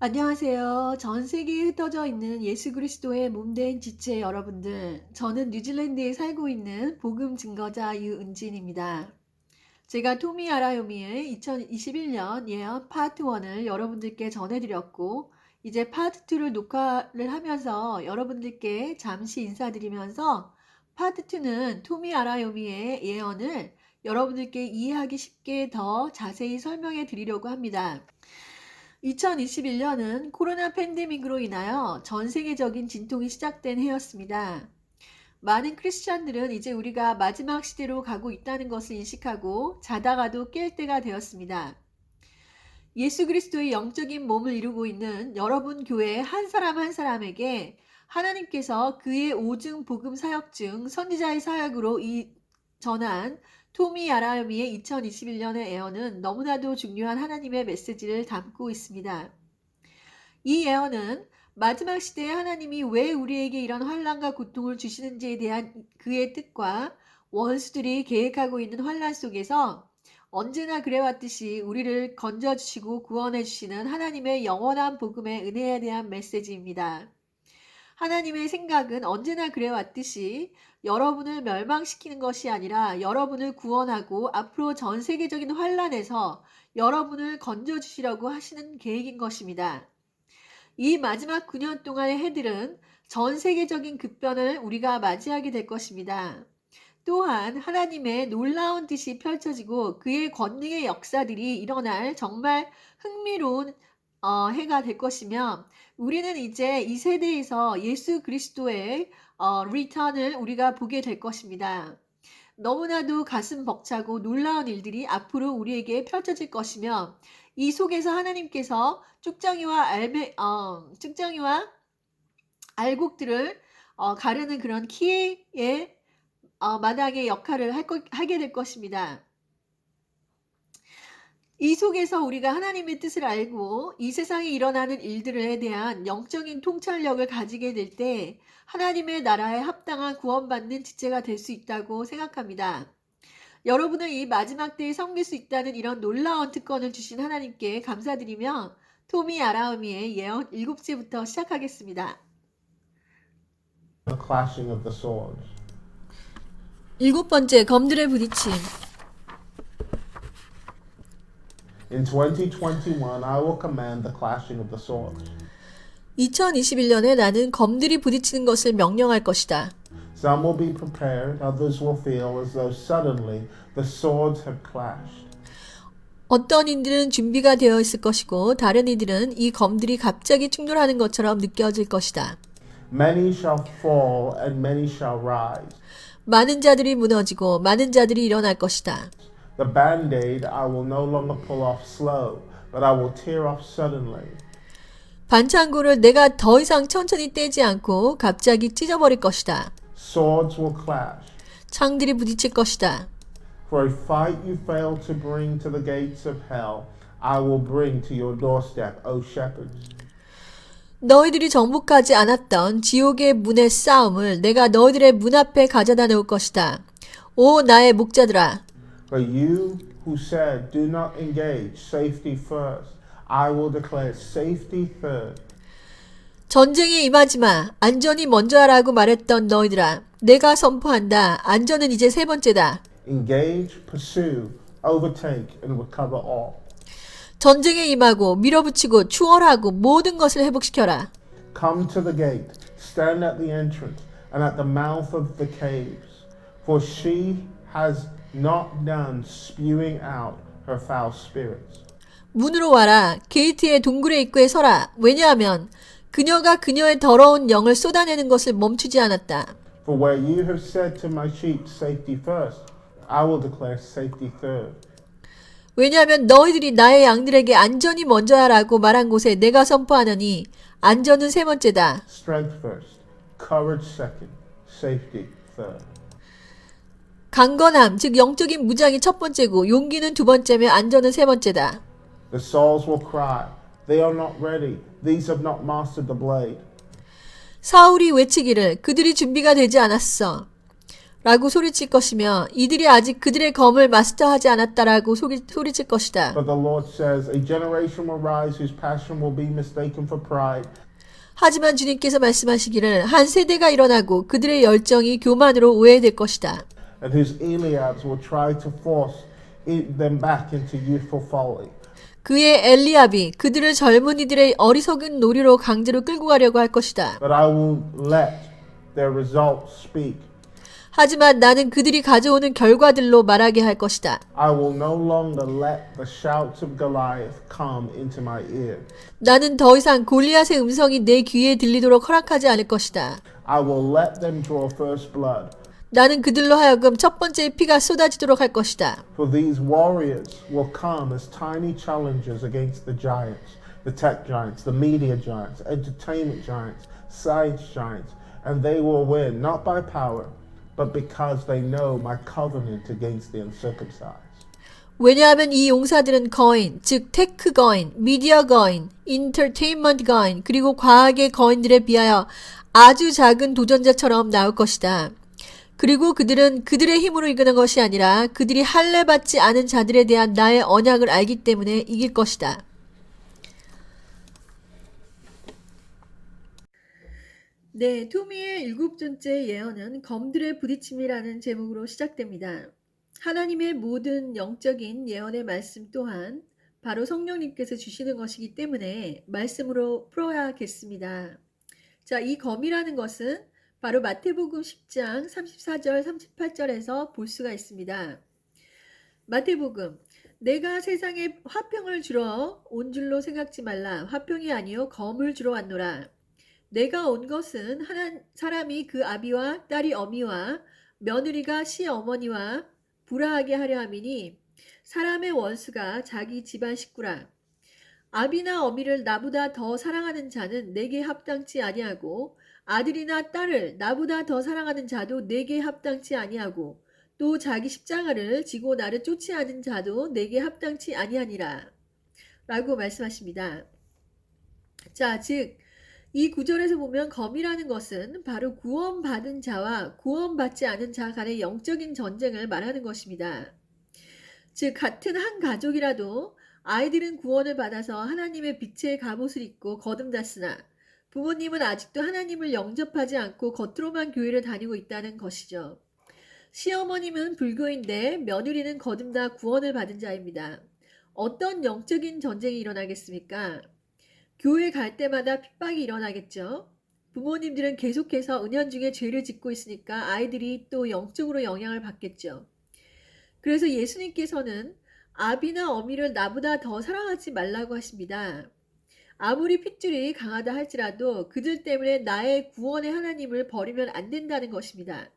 안녕하세요. 전 세계에 흩어져 있는 예수 그리스도의 몸된 지체 여러분들. 저는 뉴질랜드에 살고 있는 복음 증거자 유은진입니다. 제가 토미 아라요미의 2021년 예언 파트 1을 여러분들께 전해드렸고, 이제 파트 2를 녹화를 하면서 여러분들께 잠시 인사드리면서 파트 2는 토미 아라요미의 예언을 여러분들께 이해하기 쉽게 더 자세히 설명해 드리려고 합니다. 2021년은 코로나 팬데믹으로 인하여 전 세계적인 진통이 시작된 해였습니다. 많은 크리스찬들은 이제 우리가 마지막 시대로 가고 있다는 것을 인식하고 자다가도 깰 때가 되었습니다. 예수 그리스도의 영적인 몸을 이루고 있는 여러분 교회 한 사람 한 사람에게 하나님께서 그의 오증 복음 사역 중 선지자의 사역으로 전한 토미 야라미의 2021년의 예언은 너무나도 중요한 하나님의 메시지를 담고 있습니다. 이 예언은 마지막 시대에 하나님이 왜 우리에게 이런 환난과 고통을 주시는지에 대한 그의 뜻과 원수들이 계획하고 있는 환난 속에서 언제나 그래왔듯이 우리를 건져주시고 구원해주시는 하나님의 영원한 복음의 은혜에 대한 메시지입니다. 하나님의 생각은 언제나 그래왔듯이 여러분을 멸망시키는 것이 아니라 여러분을 구원하고 앞으로 전 세계적인 환난에서 여러분을 건져주시려고 하시는 계획인 것입니다. 이 마지막 9년 동안의 해들은 전 세계적인 급변을 우리가 맞이하게 될 것입니다. 또한 하나님의 놀라운 뜻이 펼쳐지고 그의 권능의 역사들이 일어날 정말 흥미로운 해가 될 것이며 우리는 이제 이 세대에서 예수 그리스도의 리턴을 우리가 보게 될 것입니다. 너무나도 가슴 벅차고 놀라운 일들이 앞으로 우리에게 펼쳐질 것이며 이 속에서 하나님께서 쭉정이와 알곡들을 가르는 그런 키의 마당의 역할을 하게 될 것입니다. 이 속에서 우리가 하나님의 뜻을 알고 이 세상에 일어나는 일들에 대한 영적인 통찰력을 가지게 될 때 하나님의 나라에 합당한 구원받는 지체가 될 수 있다고 생각합니다. 여러분을 이 마지막 때에 섬길 수 있다는 이런 놀라운 특권을 주신 하나님께 감사드리며 토미 아라우미의 예언 7제부터 시작하겠습니다. The clashing of the swords. 7번째, 검들의 부딪힘. In 2021, I will command the clashing of the swords. 2021년에 나는 검들이 부딪히는 것을 명령할 것이다. Some will be prepared, others will feel as though suddenly the swords have clashed. 어떤 이들은 준비가 되어 있을 것이고 다른 이들은 이 검들이 갑자기 충돌하는 것처럼 느껴질 것이다. Many shall fall and many shall rise. 많은 자들이 무너지고 많은 자들이 일어날 것이다. The band-aid I will no longer pull off slow, but I will tear off suddenly. 반창고를 내가 더 이상 천천히 떼지 않고 갑자기 찢어버릴 것이다. Swords will clash. 창들이 부딪힐 것이다. For a fight you failed to bring to the gates of hell, I will bring to your doorstep, O shepherds. 너희들이 정복하지 않았던 지옥의 문의 싸움을 내가 너희들의 문 앞에 가져다 놓을 것이다. 오 나의 목자들아. But you who said, do not engage, safety first, I will declare safety third. 전쟁에 임하지 마. 안전이 먼저 하라고 말했던 너희들아. 내가 선포한다. 안전은 이제 세 번째다. Engage, pursue, overtake, and recover all. 전쟁에 임하고 밀어붙이고 추월하고 모든 것을 회복시켜라. Come to the gate, stand at the entrance, and at the mouth of the caves. For she has not done spewing out her foul spirits. 문으로 와라. 게이트의 동굴의 입구에 서라. 왜냐하면 그녀가 그녀의 더러운 영을 쏟아내는 것을 멈추지 않았다. For where you have said to my sheep, safety first, I will declare safety third. 왜냐하면 너희들이 나의 양들에게 안전이 먼저 하라고 말한 곳에 내가 선포하노니 안전은 세 번째다. Strength first, courage second, safety third. 강건함, 즉 영적인 무장이 첫 번째고 용기는 두 번째며 안전은 세 번째다. The souls will cry, they are not ready, these have not mastered the blade. 사울이 외치기를 그들이 준비가 되지 않았어. 라고 소리칠 것이며 이들이 아직 그들의 검을 마스터하지 않았다라고 소리칠 것이다. But the Lord says, a generation will rise whose passion will be mistaken for pride. 하지만 주님께서 말씀하시기를 한 세대가 일어나고 그들의 열정이 교만으로 오해될 것이다. And whose Eliabs will try to force them back into youthful folly. 그의 엘리압이 그들을 젊은이들의 어리석은 놀이로 강제로 끌고 가려고 할 것이다. But I will let their results speak. 하지만 나는 그들이 가져오는 결과들로 말하게 할 것이다. I will no longer let the shouts of Goliath come into my ear. 나는 더 이상 골리앗의 음성이 내 귀에 들리도록 허락하지 않을 것이다. I will let them draw first blood. 나는 그들로 하여금 첫 번째 피가 쏟아지도록 할 것이다. For these warriors will come as tiny challengers against the giants, the tech giants, the media giants, entertainment giants, science giants, and they will win not by power, but because they know my covenant against the uncircumcised. 왜냐하면 이 용사들은 거인, 즉 테크 거인, 미디어 거인, 인터테인먼트 거인, 그리고 과학의 거인들에 비하여 아주 작은 도전자처럼 나올 것이다. 그리고 그들은 그들의 힘으로 이기는 것이 아니라 그들이 할례받지 않은 자들에 대한 나의 언약을 알기 때문에 이길 것이다. 네, 토미의 7번째 예언은 검들의 부딪힘이라는 제목으로 시작됩니다. 하나님의 모든 영적인 예언의 말씀 또한 바로 성령님께서 주시는 것이기 때문에 말씀으로 풀어야겠습니다. 자, 이 검이라는 것은 바로 마태복음 10장 34절 38절에서 볼 수가 있습니다. 마태복음, 내가 세상에 화평을 주러 온 줄로 생각지 말라. 화평이 아니요 검을 주러 왔노라. 내가 온 것은 사람이 그 아비와 딸이 어미와 며느리가 시어머니와 불화하게 하려 함이니 사람의 원수가 자기 집안 식구라. 아비나 어미를 나보다 더 사랑하는 자는 내게 합당치 아니하고 아들이나 딸을 나보다 더 사랑하는 자도 내게 합당치 아니하고 또 자기 십자가를 지고 나를 쫓아하는 자도 내게 합당치 아니하니라 라고 말씀하십니다. 자, 즉 이 구절에서 보면 검이라는 것은 바로 구원받은 자와 구원받지 않은 자 간의 영적인 전쟁을 말하는 것입니다. 즉 같은 한 가족이라도 아이들은 구원을 받아서 하나님의 빛의 갑옷을 입고 거듭났으나 부모님은 아직도 하나님을 영접하지 않고 겉으로만 교회를 다니고 있다는 것이죠. 시어머님은 불교인데 며느리는 거듭나 구원을 받은 자입니다. 어떤 영적인 전쟁이 일어나겠습니까? 교회 갈 때마다 핍박이 일어나겠죠. 부모님들은 계속해서 은연중에 죄를 짓고 있으니까 아이들이 또 영적으로 영향을 받겠죠. 그래서 예수님께서는 아비나 어미를 나보다 더 사랑하지 말라고 하십니다. 아무리 핏줄이 강하다 할지라도 그들 때문에 나의 구원의 하나님을 버리면 안 된다는 것입니다.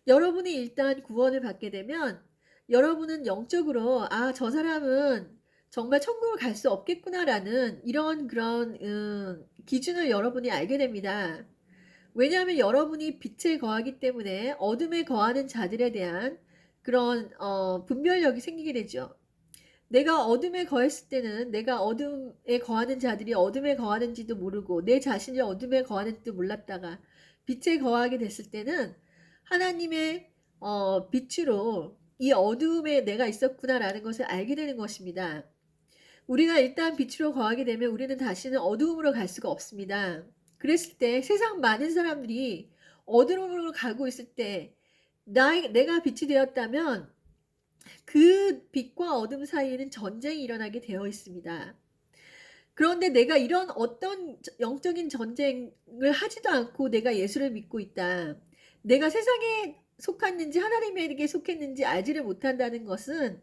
여러분이 일단 구원을 받게 되면 여러분은 영적으로 저 사람은 정말 천국을 갈 수 없겠구나라는 이런 그런 기준을 여러분이 알게 됩니다. 왜냐하면 여러분이 빛에 거하기 때문에 어둠에 거하는 자들에 대한 그런 분별력이 생기게 되죠. 내가 어둠에 거했을 때는 내가 어둠에 거하는 자들이 어둠에 거하는지도 모르고 내 자신이 어둠에 거하는지도 몰랐다가 빛에 거하게 됐을 때는 하나님의 빛으로 이 어둠에 내가 있었구나라는 것을 알게 되는 것입니다. 우리가 일단 빛으로 거하게 되면 우리는 다시는 어두움으로 갈 수가 없습니다. 그랬을 때 세상 많은 사람들이 어두움으로 가고 있을 때 내가 빛이 되었다면 그 빛과 어둠 사이에는 전쟁이 일어나게 되어 있습니다. 그런데 내가 이런 어떤 영적인 전쟁을 하지도 않고 내가 예수를 믿고 있다. 내가 세상에 속했는지 하나님에게 속했는지 알지를 못한다는 것은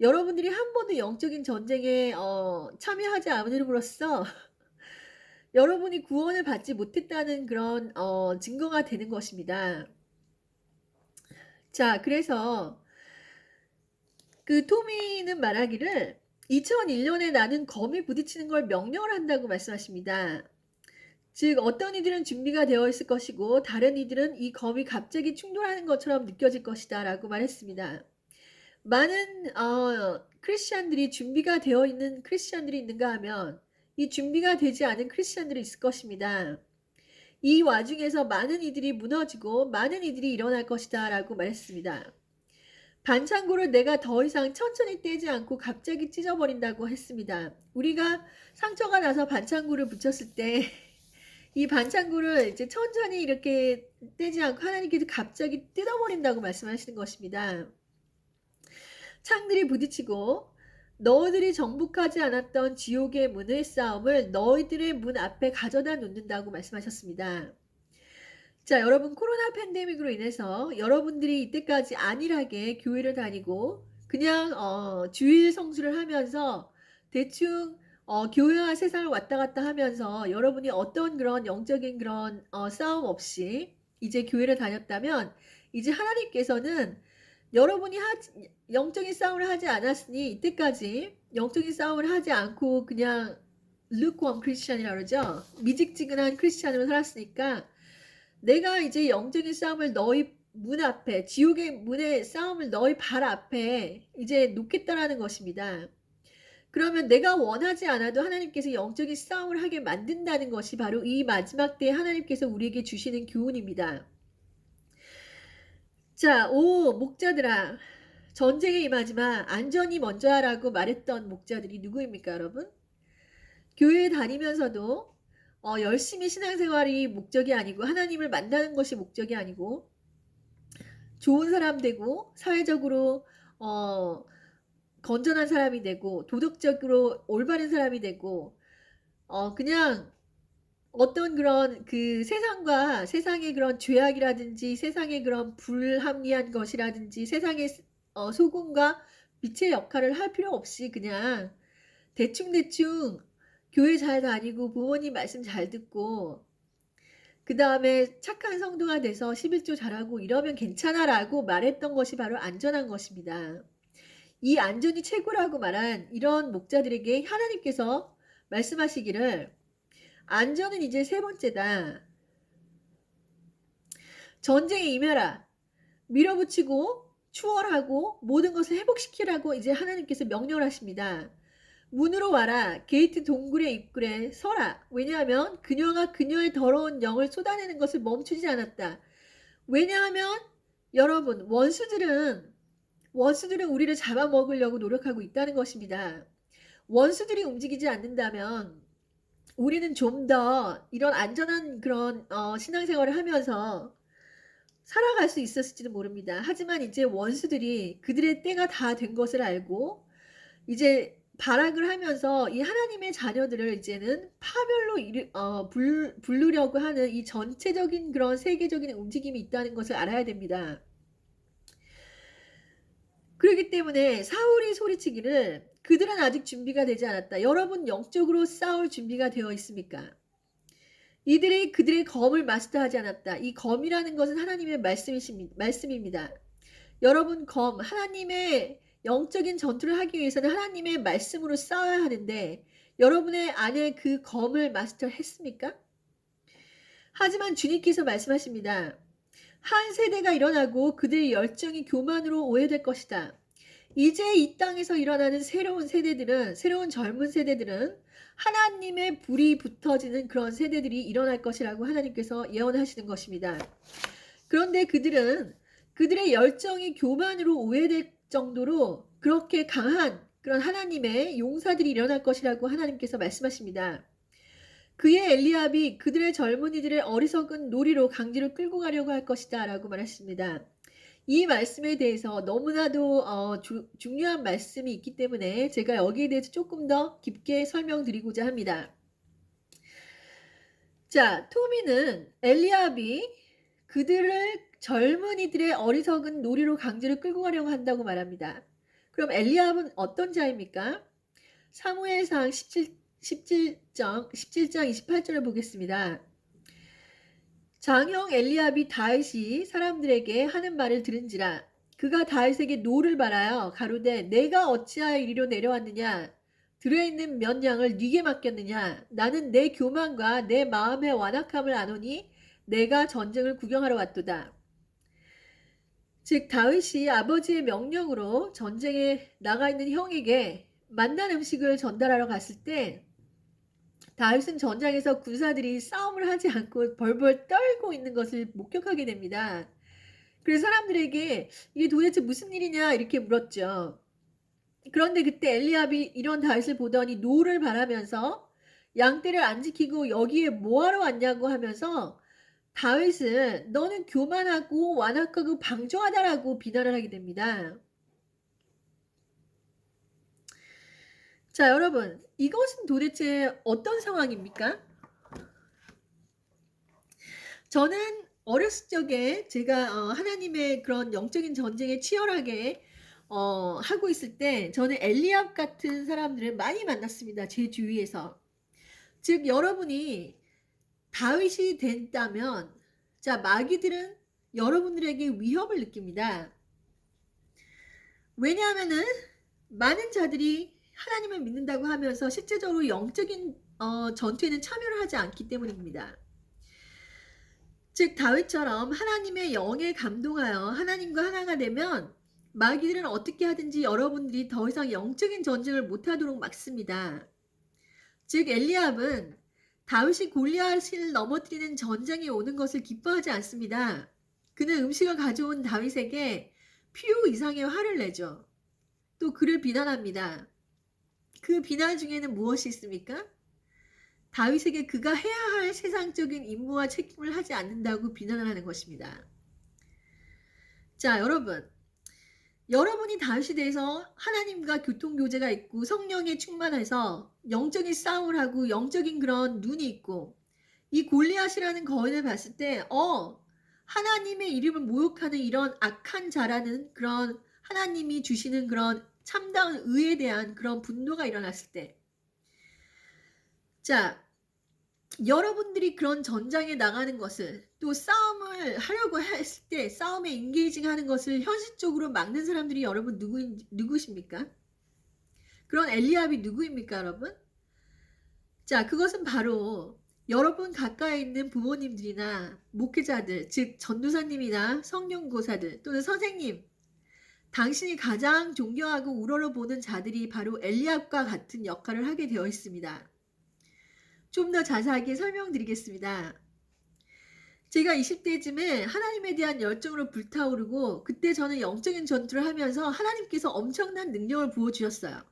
여러분들이 한 번도 영적인 전쟁에 참여하지 않음으로써 여러분이 구원을 받지 못했다는 그런 증거가 되는 것입니다. 자, 그래서 그 토미는 말하기를 2001년에 나는 검이 부딪히는 걸 명령을 한다고 말씀하십니다. 즉 어떤 이들은 준비가 되어 있을 것이고 다른 이들은 이 검이 갑자기 충돌하는 것처럼 느껴질 것이다 라고 말했습니다. 많은 크리스찬들이 준비가 되어 있는 크리스찬들이 있는가 하면 이 준비가 되지 않은 크리스찬들이 있을 것입니다. 이 와중에서 많은 이들이 무너지고 많은 이들이 일어날 것이다 라고 말했습니다. 반창고를 내가 더 이상 천천히 떼지 않고 갑자기 찢어버린다고 했습니다. 우리가 상처가 나서 반창고를 붙였을 때 이 반창고를 이제 천천히 이렇게 떼지 않고 하나님께서 갑자기 뜯어버린다고 말씀하시는 것입니다. 창들이 부딪히고 너희들이 정복하지 않았던 지옥의 문의 싸움을 너희들의 문 앞에 가져다 놓는다고 말씀하셨습니다. 자, 여러분 코로나 팬데믹으로 인해서 여러분들이 이때까지 안일하게 교회를 다니고 그냥 주일 성수를 하면서 대충 교회와 세상을 왔다 갔다 하면서 여러분이 어떤 그런 영적인 그런 싸움 없이 이제 교회를 다녔다면 이제 하나님께서는 여러분이 영적인 싸움을 하지 않았으니 이때까지 영적인 싸움을 하지 않고 그냥 lukewarm 크리스찬이라고 그러죠. 미직지근한 크리스찬으로 살았으니까 내가 이제 영적인 싸움을 너희 문 앞에 지옥의 문의 싸움을 너희 발 앞에 이제 놓겠다라는 것입니다. 그러면 내가 원하지 않아도 하나님께서 영적인 싸움을 하게 만든다는 것이 바로 이 마지막 때에 하나님께서 우리에게 주시는 교훈입니다. 자, 오 목자들아 전쟁에 임하지마 안전이 먼저야라고 말했던 목자들이 누구입니까 여러분? 교회에 다니면서도 열심히 신앙생활이 목적이 아니고 하나님을 만나는 것이 목적이 아니고 좋은 사람 되고 사회적으로 건전한 사람이 되고 도덕적으로 올바른 사람이 되고 그냥 어떤 그런 그 세상과 세상의 그런 죄악이라든지 세상의 그런 불합리한 것이라든지 세상의 소금과 빛의 역할을 할 필요 없이 그냥 대충대충 교회 잘 다니고 부모님 말씀 잘 듣고 그 다음에 착한 성도가 돼서 11조 잘하고 이러면 괜찮아라고 말했던 것이 바로 안전한 것입니다. 이 안전이 최고라고 말한 이런 목자들에게 하나님께서 말씀하시기를 안전은 이제 세 번째다. 전쟁에 임해라. 밀어붙이고 추월하고 모든 것을 회복시키라고 이제 하나님께서 명령을 하십니다. 문으로 와라. 게이트 동굴의 입구에 서라. 왜냐하면 그녀가 그녀의 더러운 영을 쏟아내는 것을 멈추지 않았다. 왜냐하면 여러분 원수들은 우리를 잡아먹으려고 노력하고 있다는 것입니다. 원수들이 움직이지 않는다면 우리는 좀 더 이런 안전한 그런 신앙생활을 하면서 살아갈 수 있었을지도 모릅니다. 하지만 이제 원수들이 그들의 때가 다 된 것을 알고 이제 발악을 하면서 이 하나님의 자녀들을 이제는 파멸로 부르려고 하는 이 전체적인 그런 세계적인 움직임이 있다는 것을 알아야 됩니다. 그렇기 때문에 사울이 소리치기를 그들은 아직 준비가 되지 않았다. 여러분 영적으로 싸울 준비가 되어 있습니까? 이들이 그들의 검을 마스터하지 않았다. 이 검이라는 것은 하나님의 말씀입니다. 여러분 검, 하나님의 영적인 전투를 하기 위해서는 하나님의 말씀으로 싸워야 하는데 여러분의 안에 그 검을 마스터했습니까? 하지만 주님께서 말씀하십니다. 한 세대가 일어나고 그들의 열정이 교만으로 오해될 것이다. 이제 이 땅에서 일어나는 새로운 젊은 세대들은 하나님의 불이 붙어지는 그런 세대들이 일어날 것이라고 하나님께서 예언하시는 것입니다. 그런데 그들의 열정이 교만으로 오해될 정도로 그렇게 강한 그런 하나님의 용사들이 일어날 것이라고 하나님께서 말씀하십니다. 그의 엘리압이 그들의 젊은이들의 어리석은 놀이로 강제로 끌고 가려고 할 것이다 라고 말했습니다. 이 말씀에 대해서 너무나도 중요한 말씀이 있기 때문에 제가 여기에 대해서 조금 더 깊게 설명드리고자 합니다. 자, 토미는 엘리압이 그들을 젊은이들의 어리석은 놀이로 강제로 끌고 가려고 한다고 말합니다. 그럼 엘리압은 어떤 자입니까? 사무엘상 17장 28절을 보겠습니다. 장형 엘리압이 다윗이 사람들에게 하는 말을 들은지라 그가 다윗에게 노를 바라여 가로되 내가 어찌하여 이리로 내려왔느냐 들에 있는 몇 양을 네게 맡겼느냐 나는 내 교만과 내 마음의 완악함을 아노니 내가 전쟁을 구경하러 왔도다. 즉 다윗이 아버지의 명령으로 전쟁에 나가 있는 형에게 만난 음식을 전달하러 갔을 때 다윗은 전장에서 군사들이 싸움을 하지 않고 벌벌 떨고 있는 것을 목격하게 됩니다. 그래서 사람들에게 이게 도대체 무슨 일이냐 이렇게 물었죠. 그런데 그때 엘리압이 이런 다윗을 보더니 노를 바라면서 양떼를 안 지키고 여기에 뭐하러 왔냐고 하면서 다윗은 너는 교만하고 완악하고 방종하다라고 비난을 하게 됩니다. 자, 여러분, 이것은 도대체 어떤 상황입니까? 저는 어렸을 적에 제가 하나님의 그런 영적인 전쟁에 치열하게 하고 있을 때 저는 엘리압 같은 사람들을 많이 만났습니다. 제 주위에서. 즉 여러분이 다윗이 된다면 자, 마귀들은 여러분들에게 위협을 느낍니다. 왜냐하면은 많은 자들이 하나님을 믿는다고 하면서 실제적으로 영적인 전투에는 참여를 하지 않기 때문입니다. 즉 다윗처럼 하나님의 영에 감동하여 하나님과 하나가 되면 마귀들은 어떻게 하든지 여러분들이 더 이상 영적인 전쟁을 못하도록 막습니다. 즉 엘리압은 다윗이 골리앗을 넘어뜨리는 전쟁이 오는 것을 기뻐하지 않습니다. 그는 음식을 가져온 다윗에게 필요 이상의 화를 내죠. 또 그를 비난합니다. 그 비난 중에는 무엇이 있습니까? 다윗에게 그가 해야 할 세상적인 임무와 책임을 하지 않는다고 비난을 하는 것입니다. 자, 여러분이 다윗에 대해서 하나님과 교통교제가 있고 성령에 충만해서 영적인 싸움을 하고 영적인 그런 눈이 있고 이 골리앗이라는 거인을 봤을 때 하나님의 이름을 모욕하는 이런 악한 자라는 그런 하나님이 주시는 그런 참다운 의에 대한 그런 분노가 일어났을 때 자, 여러분들이 그런 전장에 나가는 것을 또 싸움을 하려고 했을 때 싸움에 인게이징 하는 것을 현실적으로 막는 사람들이 여러분 누구십니까? 그런 엘리압이 누구입니까, 여러분? 자, 그것은 바로 여러분 가까이 있는 부모님들이나 목회자들, 즉 전도사님이나 성령고사들 또는 선생님, 당신이 가장 존경하고 우러러보는 자들이 바로 엘리압과 같은 역할을 하게 되어 있습니다. 좀 더 자세하게 설명드리겠습니다. 제가 20대쯤에 하나님에 대한 열정으로 불타오르고 그때 저는 영적인 전투를 하면서 하나님께서 엄청난 능력을 부어주셨어요.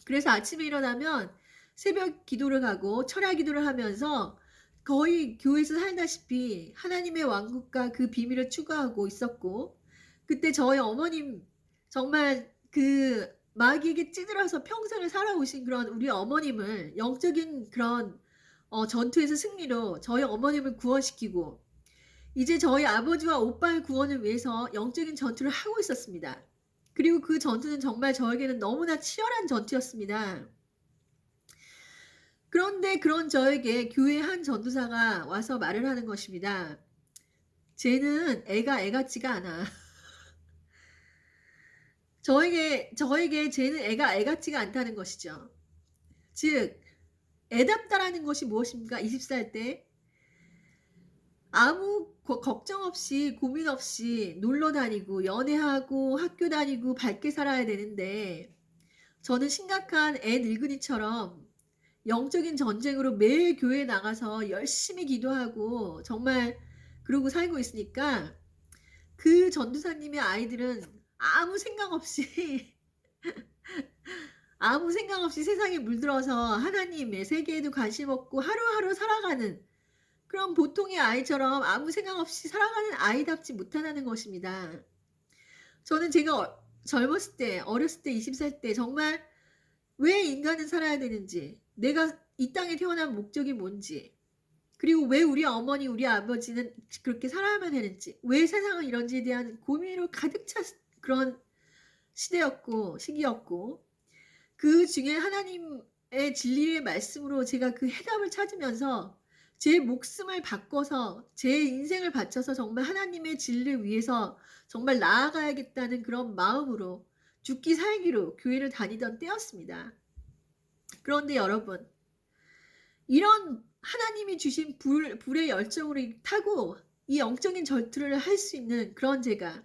그래서 아침에 일어나면 새벽 기도를 가고 철야 기도를 하면서 거의 교회에서 살다시피 하나님의 왕국과 그 비밀을 추구하고 있었고 그때 저희 어머님 정말 그 마귀에게 찌들어서 평생을 살아오신 그런 우리 어머님을 영적인 그런 전투에서 승리로 저희 어머님을 구원시키고 이제 저희 아버지와 오빠의 구원을 위해서 영적인 전투를 하고 있었습니다. 그리고 그 전투는 정말 저에게는 너무나 치열한 전투였습니다. 그런데 그런 저에게 교회 한 전도사가 와서 말을 하는 것입니다. 쟤는 애가 애 같지가 않아. 저에게 쟤는 애가 애 같지가 않다는 것이죠. 즉 애답다라는 것이 무엇입니까? 20살 때 아무 걱정 없이 고민 없이 놀러 다니고 연애하고 학교 다니고 밝게 살아야 되는데 저는 심각한 애 늙은이처럼 영적인 전쟁으로 매일 교회에 나가서 열심히 기도하고 정말 그러고 살고 있으니까 그 전도사님의 아이들은 아무 생각 없이 세상에 물들어서 하나님의 세계에도 관심 없고 하루하루 살아가는 그런 보통의 아이처럼 아무 생각 없이 살아가는 아이답지 못하다는 것입니다. 저는 제가 젊었을 때 어렸을 때 20살 때 정말 왜 인간은 살아야 되는지 내가 이 땅에 태어난 목적이 뭔지 그리고 왜 우리 어머니 우리 아버지는 그렇게 살아야만 되는지 왜 세상은 이런지에 대한 고민으로 가득 찬 그런 시기였고 그 중에 하나님의 진리의 말씀으로 제가 그 해답을 찾으면서 제 목숨을 바꿔서 제 인생을 바쳐서 정말 하나님의 진리를 위해서 정말 나아가야겠다는 그런 마음으로 죽기 살기로 교회를 다니던 때였습니다. 그런데 여러분 이런 하나님이 주신 불의 열정으로 타고 이 영적인 전투를 할 수 있는 그런 제가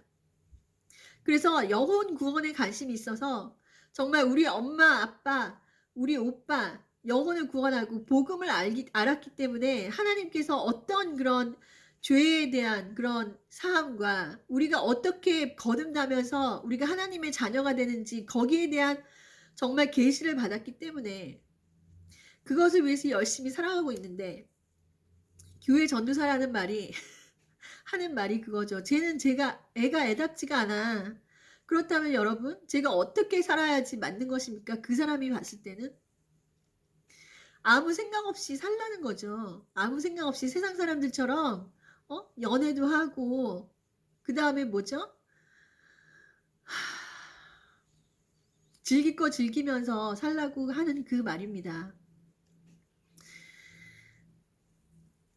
그래서 영혼 구원에 관심이 있어서 정말 우리 엄마, 아빠, 우리 오빠 영혼을 구원하고 복음을 알았기 때문에 하나님께서 어떤 그런 죄에 대한 그런 사함과 우리가 어떻게 거듭나면서 우리가 하나님의 자녀가 되는지 거기에 대한 정말 계시를 받았기 때문에 그것을 위해서 열심히 살아가고 있는데 교회 전도사라는 말이 하는 말이 그거죠. 쟤는 애가 애답지가 않아. 그렇다면 여러분, 제가 어떻게 살아야지 맞는 것입니까? 그 사람이 봤을 때는 아무 생각 없이 살라는 거죠. 아무 생각 없이 세상 사람들처럼 연애도 하고 그 다음에 뭐죠? 즐길 거 즐기면서 살라고 하는 그 말입니다.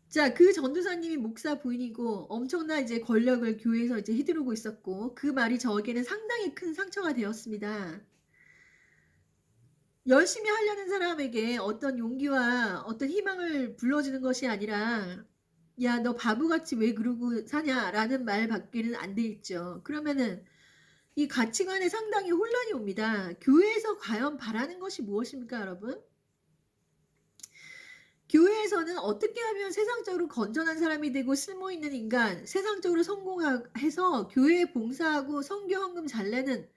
자, 그 전도사님이 목사 부인이고 엄청난 이제 권력을 교회에서 이제 휘두르고 있었고 그 말이 저에게는 상당히 큰 상처가 되었습니다. 열심히 하려는 사람에게 어떤 용기와 어떤 희망을 불러주는 것이 아니라 야, 너 바보같이 왜 그러고 사냐라는 말 밖에는 안 돼 있죠. 그러면은 이 가치관에 상당히 혼란이 옵니다. 교회에서 과연 바라는 것이 무엇입니까, 여러분? 교회에서는 어떻게 하면 세상적으로 건전한 사람이 되고 쓸모 있는 인간, 세상적으로 성공해서 교회에 봉사하고 선교 헌금 잘 내는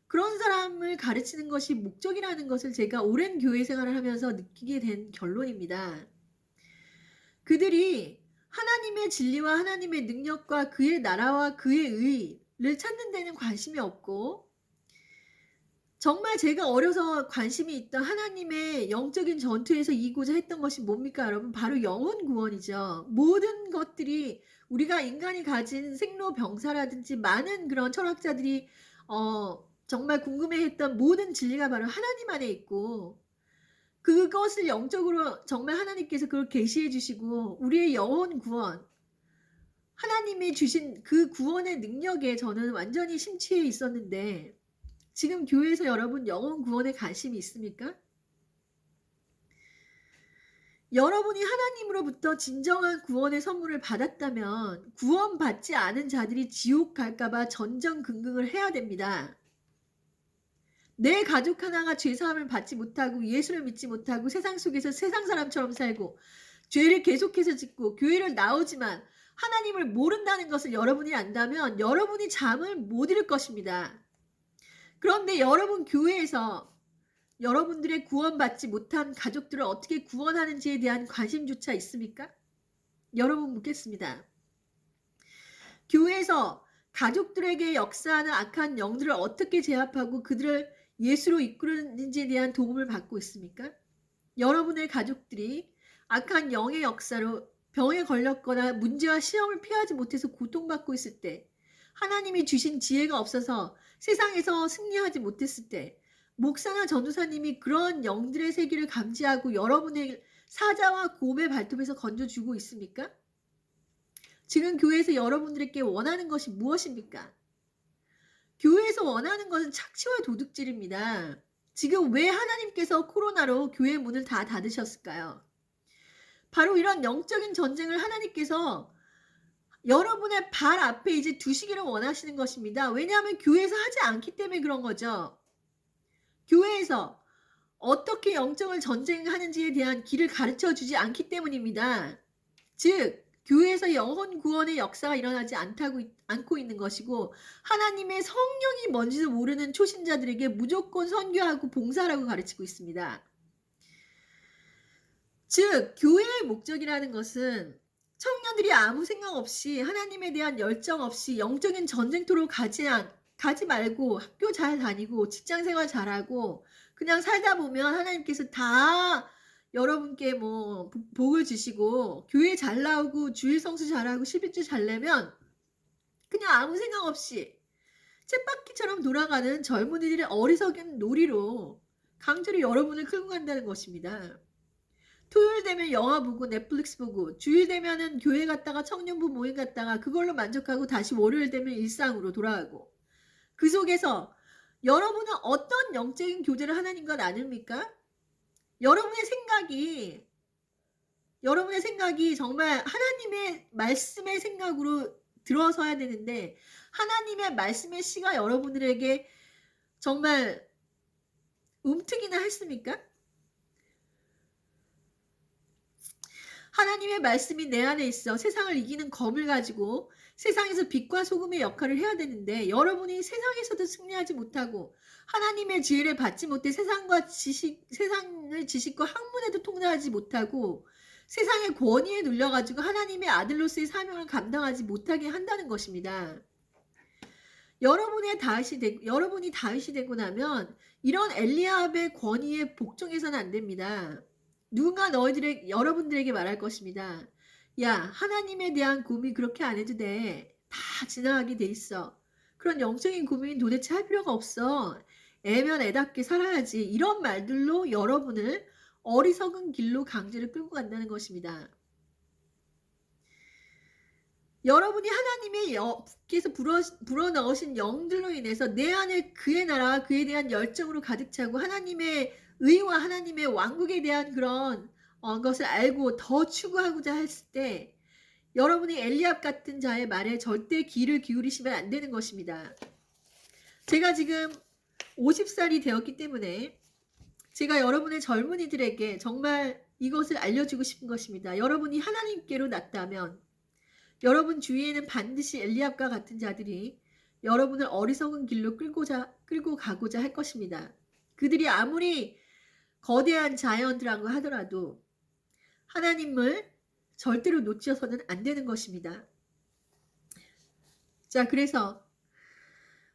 그런 사람을 가르치는 것이 목적이라는 것을 제가 오랜 교회 생활을 하면서 느끼게 된 결론입니다. 그들이 하나님의 진리와 하나님의 능력과 그의 나라와 그의 의를 찾는 데는 관심이 없고 정말 제가 어려서 관심이 있던 하나님의 영적인 전투에서 이기고자 했던 것이 뭡니까 여러분? 바로 영혼 구원이죠. 모든 것들이 우리가 인간이 가진 생로병사라든지 많은 그런 철학자들이 정말 궁금해했던 모든 진리가 바로 하나님 안에 있고 그것을 영적으로 정말 하나님께서 그걸 계시해 주시고 우리의 영혼 구원 하나님이 주신 그 구원의 능력에 저는 완전히 심취해 있었는데 지금 교회에서 여러분 영혼 구원에 관심이 있습니까? 여러분이 하나님으로부터 진정한 구원의 선물을 받았다면 구원받지 않은 자들이 지옥 갈까봐 전전긍긍을 해야 됩니다. 내 가족 하나가 죄사함을 받지 못하고 예수를 믿지 못하고 세상 속에서 세상 사람처럼 살고 죄를 계속해서 짓고 교회를 나오지만 하나님을 모른다는 것을 여러분이 안다면 여러분이 잠을 못 이룰 것입니다. 그런데 여러분 교회에서 여러분들의 구원받지 못한 가족들을 어떻게 구원하는지에 대한 관심조차 있습니까? 여러분 묻겠습니다. 교회에서 가족들에게 역사하는 악한 영들을 어떻게 제압하고 그들을 예수로 이끄는지에 대한 도움을 받고 있습니까? 여러분의 가족들이 악한 영의 역사로 병에 걸렸거나 문제와 시험을 피하지 못해서 고통받고 있을 때 하나님이 주신 지혜가 없어서 세상에서 승리하지 못했을 때 목사나 전도사님이 그런 영들의 세계를 감지하고 여러분의 사자와 곰의 발톱에서 건져주고 있습니까? 지금 교회에서 여러분들에게 원하는 것이 무엇입니까? 교회에서 원하는 것은 착취와 도둑질입니다. 지금 왜 하나님께서 코로나로 교회 문을 다 닫으셨을까요? 바로 이런 영적인 전쟁을 하나님께서 여러분의 발 앞에 이제 두시기를 원하시는 것입니다. 왜냐하면 교회에서 하지 않기 때문에 그런 거죠. 교회에서 어떻게 영적을 전쟁하는지에 대한 길을 가르쳐 주지 않기 때문입니다. 즉 교회에서 영혼 구원의 역사가 일어나지 않고 있는 것이고 하나님의 성령이 뭔지도 모르는 초신자들에게 무조건 선교하고 봉사라고 가르치고 있습니다. 즉 교회의 목적이라는 것은 청년들이 아무 생각 없이 하나님에 대한 열정 없이 영적인 전쟁터로 가지 말고 학교 잘 다니고 직장생활 잘하고 그냥 살다 보면 하나님께서 다 여러분께 뭐 복을 주시고 교회 잘 나오고 주일 성수 잘하고 11주 잘 내면 그냥 아무 생각 없이 쳇바퀴처럼 돌아가는 젊은이들의 어리석은 놀이로 강제로 여러분을 끌고 간다는 것입니다. 토요일 되면 영화 보고 넷플릭스 보고 주일 되면은 교회 갔다가 청년부 모임 갔다가 그걸로 만족하고 다시 월요일 되면 일상으로 돌아가고 그 속에서 여러분은 어떤 영적인 교제를 하나님과 나눕니까? 여러분의 생각이 정말 하나님의 말씀의 생각으로 들어서야 되는데 하나님의 말씀의 씨가 여러분들에게 정말 움트기나 했습니까? 하나님의 말씀이 내 안에 있어 세상을 이기는 검을 가지고 세상에서 빛과 소금의 역할을 해야 되는데 여러분이 세상에서도 승리하지 못하고 하나님의 지혜를 받지 못해 세상을 지식과 학문에도 통달하지 못하고 세상의 권위에 눌려가지고 하나님의 아들로서의 사명을 감당하지 못하게 한다는 것입니다. 여러분이 다윗이 되고 나면 이런 엘리압의 권위에 복종해서는 안 됩니다. 누군가 여러분들에게 말할 것입니다. 야, 하나님에 대한 고민 그렇게 안 해도 돼. 다 지나가게 돼 있어. 그런 영적인 고민 도대체 할 필요가 없어. 애면 애답게 살아야지. 이런 말들로 여러분을 어리석은 길로 강제로 끌고 간다는 것입니다. 여러분이 하나님의 께서 불어넣으신 영들로 인해서 내 안에 그의 나라, 그에 대한 열정으로 가득 차고 하나님의 의와 하나님의 왕국에 대한 그런 것을 알고 더 추구하고자 했을 때 여러분이 엘리압 같은 자의 말에 절대 귀를 기울이시면 안 되는 것입니다. 제가 지금 50살이 되었기 때문에 제가 여러분의 젊은이들에게 정말 이것을 알려주고 싶은 것입니다. 여러분이 하나님께로 났다면 여러분 주위에는 반드시 엘리압과 같은 자들이 여러분을 어리석은 길로 끌고 가고자 할 것입니다. 그들이 아무리 거대한 자연이라고 하더라도 하나님을 절대로 놓쳐서는 안 되는 것입니다. 자, 그래서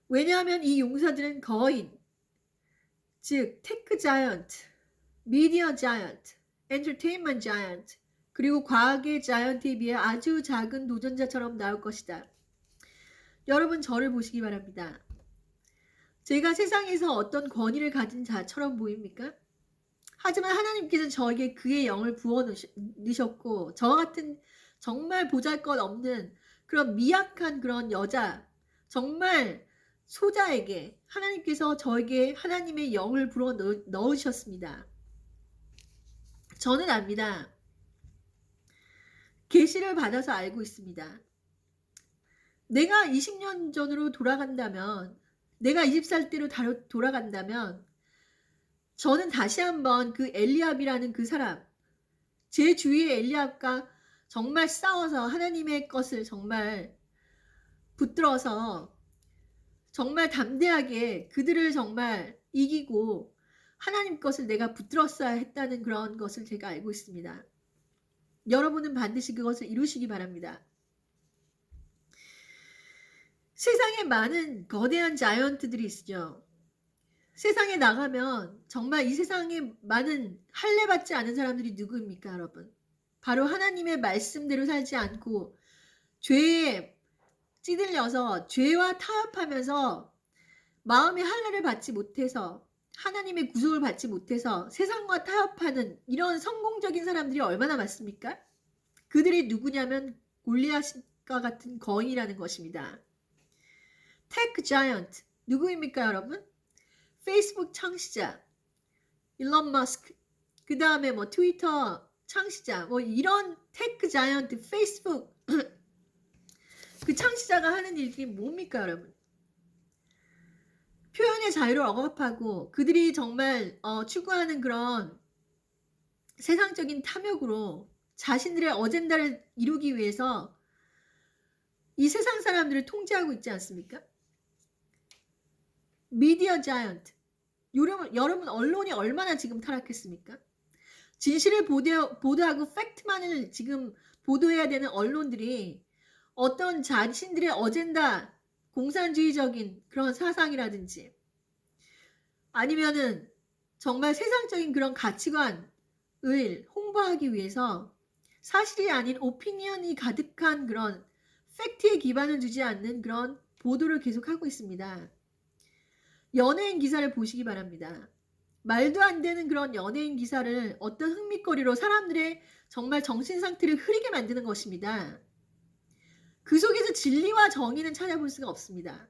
왜냐하면 이 용사들은 거인, 즉 테크 자이언트, 미디어 자이언트, 엔터테인먼트 자이언트, 그리고 과학의 자이언트에 비해 아주 작은 도전자처럼 나올 것이다. 여러분 저를 보시기 바랍니다. 제가 세상에서 어떤 권위를 가진 자처럼 보입니까? 하지만 하나님께서는 저에게 그의 영을 부어 넣으셨고 저 같은 정말 보잘것없는 그런 미약한 그런 여자, 정말 소자에게 하나님께서 저에게 하나님의 영을 불어 넣으셨습니다. 저는 압니다. 계시를 받아서 알고 있습니다. 내가 20년 전으로 돌아간다면, 내가 20살 때로 돌아간다면 저는 다시 한번 그 엘리압이라는 그 사람, 제 주위의 엘리압과 정말 싸워서 하나님의 것을 정말 붙들어서 정말 담대하게 그들을 정말 이기고 하나님 것을 내가 붙들었어야 했다는 그런 것을 제가 알고 있습니다. 여러분은 반드시 그것을 이루시기 바랍니다. 세상에 많은 거대한 자이언트들이 있죠. 세상에 나가면 정말 이 세상에 많은 할례받지 않은 사람들이 누구입니까, 여러분? 바로 하나님의 말씀대로 살지 않고 죄에 찌들려서 죄와 타협하면서 마음의 할례를 받지 못해서 하나님의 구속을 받지 못해서 세상과 타협하는 이런 성공적인 사람들이 얼마나 많습니까? 그들이 누구냐면 골리앗과 같은 거인이라는 것입니다. 테크 자이언트 누구입니까, 여러분? 페이스북 창시자 일론 머스크, 그 다음에 뭐 트위터 창시자, 뭐 이런 테크 자이언트 페이스북 그 창시자가 하는 일들이 뭡니까, 여러분? 표현의 자유를 억압하고 그들이 정말 추구하는 그런 세상적인 탐욕으로 자신들의 어젠다를 이루기 위해서 이 세상 사람들을 통제하고 있지 않습니까? 미디어 자이언트. 여러분 언론이 얼마나 지금 타락했습니까? 진실을 보도하고 팩트만을 지금 보도해야 되는 언론들이 어떤 자신들의 어젠다, 공산주의적인 그런 사상이라든지 아니면은 정말 세상적인 그런 가치관을 홍보하기 위해서 사실이 아닌 오피니언이 가득한 그런 팩트에 기반을 두지 않는 그런 보도를 계속하고 있습니다. 연예인 기사를 보시기 바랍니다. 말도 안 되는 그런 연예인 기사를 어떤 흥미거리로 사람들의 정말 정신 상태를 흐리게 만드는 것입니다. 그 속에서 진리와 정의는 찾아볼 수가 없습니다.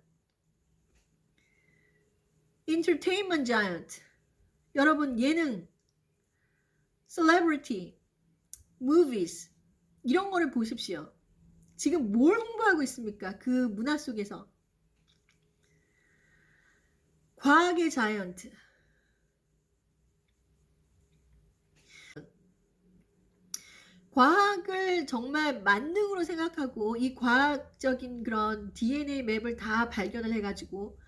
Entertainment Giant. 여러분 예능, Celebrity, Movies 이런 거를 보십시오. 지금 뭘 홍보하고 있습니까? 그 문화 속에서. 과학의 자이언트. 과학을 정말 만능으로 생각하고 이 과학적인 그런 DNA 맵을 다 발견을 해가지고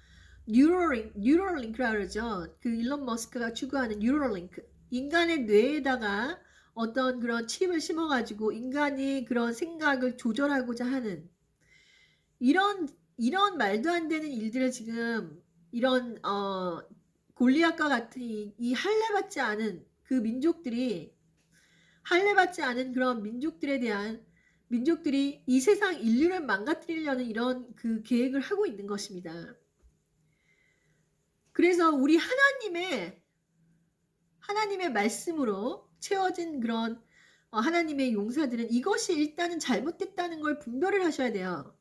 뉴럴링크라 그러죠. 그 일론 머스크가 추구하는 뉴럴링크. 인간의 뇌에다가 어떤 그런 칩을 심어가지고 인간이 그런 생각을 조절하고자 하는 이런 말도 안 되는 일들을 지금 이런 골리앗과 같은 이 할례받지 않은 그 민족들이 할례받지 않은 그런 민족들이 이 세상 인류를 망가뜨리려는 이런 그 계획을 하고 있는 것입니다. 그래서 우리 하나님의 말씀으로 채워진 그런 하나님의 용사들은 이것이 일단은 잘못됐다는 걸 분별을 하셔야 돼요.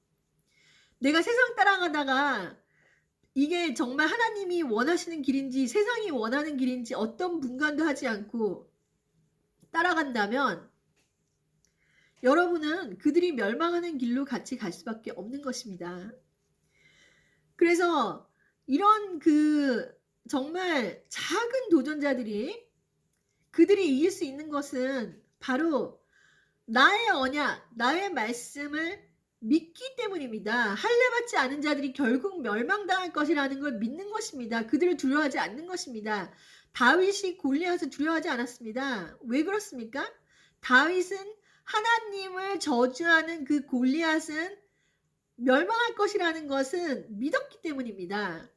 내가 세상 따라가다가 이게 정말 하나님이 원하시는 길인지 세상이 원하는 길인지 어떤 분간도 하지 않고 따라간다면 여러분은 그들이 멸망하는 길로 같이 갈 수밖에 없는 것입니다. 그래서 이런 정말 작은 도전자들이 그들이 이길 수 있는 것은 바로 나의 언약, 나의 말씀을 믿기 때문입니다. 할례받지 않은 자들이 결국 멸망당할 것이라는 걸 믿는 것입니다. 그들을 두려워하지 않는 것입니다. 다윗이 골리앗을 두려워하지 않았습니다. 왜 그렇습니까? 다윗은 하나님을 저주하는 그 골리앗은 멸망할 것이라는 것은 믿었기 때문입니다.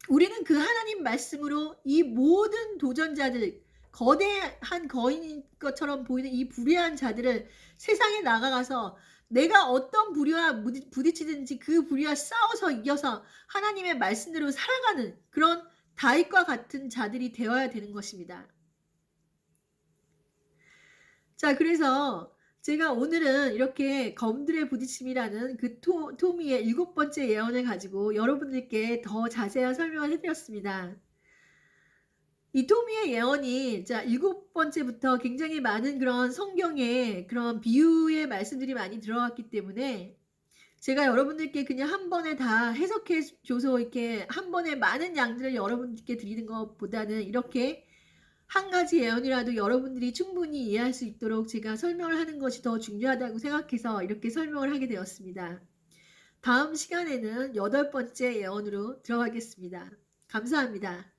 우리는 그 하나님 말씀으로 이 모든 도전자들, 거대한 거인인 것처럼 보이는 이 불의한 자들을 세상에 나가가서 내가 어떤 불의와 부딪히든지 그 불의와 싸워서 이겨서 하나님의 말씀대로 살아가는 그런 다윗과 같은 자들이 되어야 되는 것입니다. 자, 그래서 제가 오늘은 이렇게 검들의 부딪힘이라는 그 토미의 7번째 예언을 가지고 여러분들께 더 자세한 설명을 해드렸습니다. 이 토미의 예언이 7번째부터 굉장히 많은 그런 성경의 그런 비유의 말씀들이 많이 들어갔기 때문에 제가 여러분들께 그냥 한 번에 다 해석해 줘서 이렇게 한 번에 많은 양들을 여러분들께 드리는 것보다는 이렇게 한 가지 예언이라도 여러분들이 충분히 이해할 수 있도록 제가 설명을 하는 것이 더 중요하다고 생각해서 이렇게 설명을 하게 되었습니다. 다음 시간에는 8번째 예언으로 들어가겠습니다. 감사합니다.